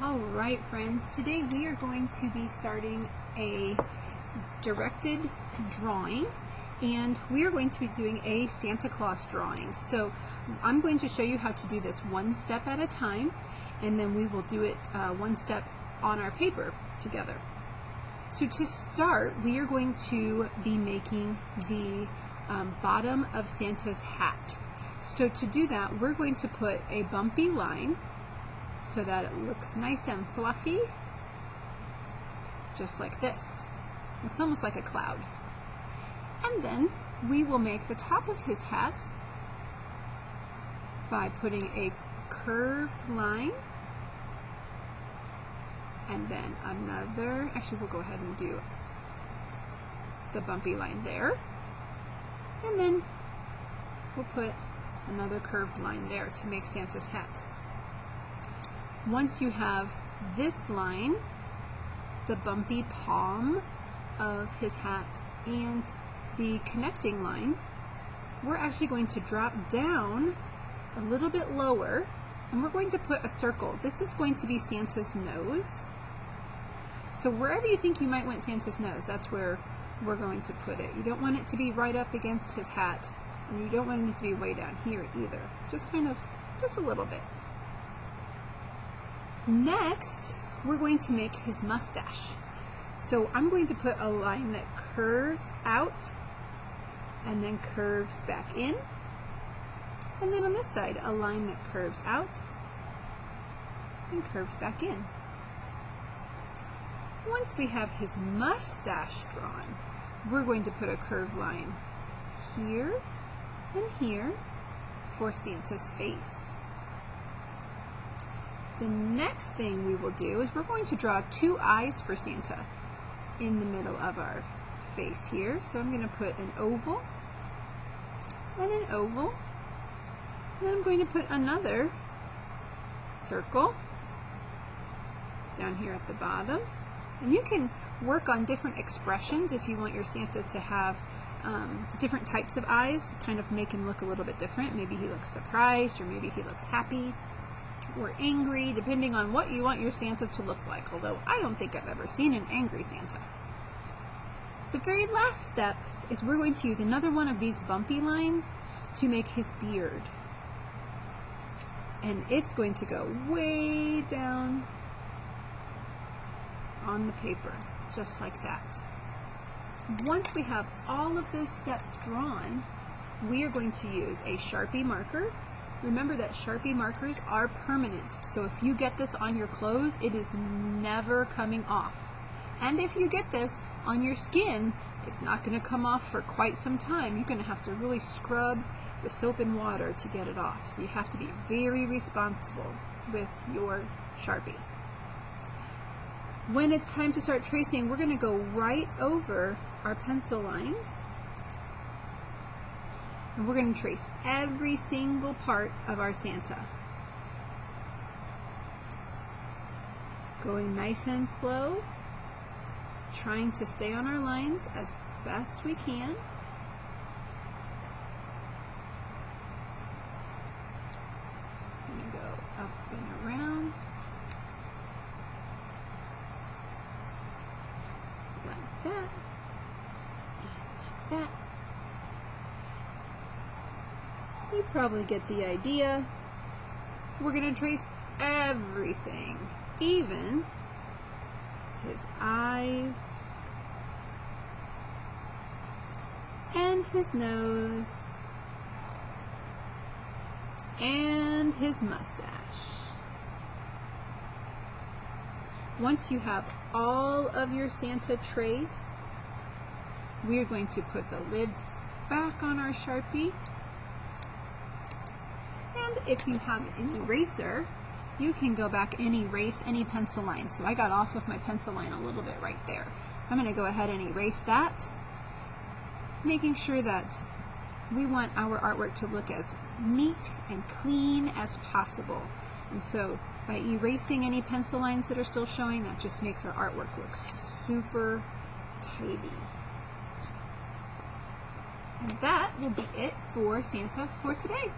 Alright friends, today we are going to be starting a directed drawing, and we are going to be doing a Santa Claus drawing. So I'm going to show you how to do this one step at a time, and then we will do it one step on our paper together. So to start, we are going to be making the bottom of Santa's hat. So to do that, we're going to put a bumpy line so that it looks nice and fluffy, just like this. It's almost like a cloud. And then we will make the top of his hat by putting a curved line, and then another, actually we'll go ahead and do the bumpy line there, and then we'll put another curved line there to make Santa's hat. Once you have this line, the bumpy palm of his hat, and the connecting line, we're actually going to drop down a little bit lower, and we're going to put a circle. This is going to be Santa's nose. So wherever you think you might want Santa's nose, that's where we're going to put it. You don't want it to be right up against his hat, and you don't want it to be way down here either. Just a little bit. Next, we're going to make his mustache. So I'm going to put a line that curves out and then curves back in. And then on this side, a line that curves out and curves back in. Once we have his mustache drawn, we're going to put a curved line here and here for Santa's face. The next thing we will do is we're going to draw two eyes for Santa in the middle of our face here. So I'm going to put an oval and an oval. And then I'm going to put another circle down here at the bottom. And you can work on different expressions if you want your Santa to have different types of eyes, kind of make him look a little bit different. Maybe he looks surprised, or maybe he looks happy or angry, depending on what you want your Santa to look like, although I don't think I've ever seen an angry Santa. The very last step is we're going to use another one of these bumpy lines to make his beard. And it's going to go way down on the paper, just like that. Once we have all of those steps drawn, we are going to use a Sharpie marker. Remember that Sharpie markers are permanent, so if you get this on your clothes, it is never coming off. And if you get this on your skin, it's not going to come off for quite some time. You're going to have to really scrub with soap and water to get it off. So you have to be very responsible with your Sharpie. When it's time to start tracing, we're going to go right over our pencil lines. And we're going to trace every single part of our Santa. Going nice and slow, trying to stay on our lines as best we can. I'm going to go up and around. Like that. And like that. You probably get the idea. We're going to trace everything, even his eyes and his nose and his mustache. Once you have all of your Santa traced, we are going to put the lid back on our Sharpie. If you have an eraser, you can go back and erase any pencil line. So I got off of my pencil line a little bit right there. So I'm going to go ahead and erase that, making sure that we want our artwork to look as neat and clean as possible. And so by erasing any pencil lines that are still showing, that just makes our artwork look super tidy. And that will be it for Santa for today.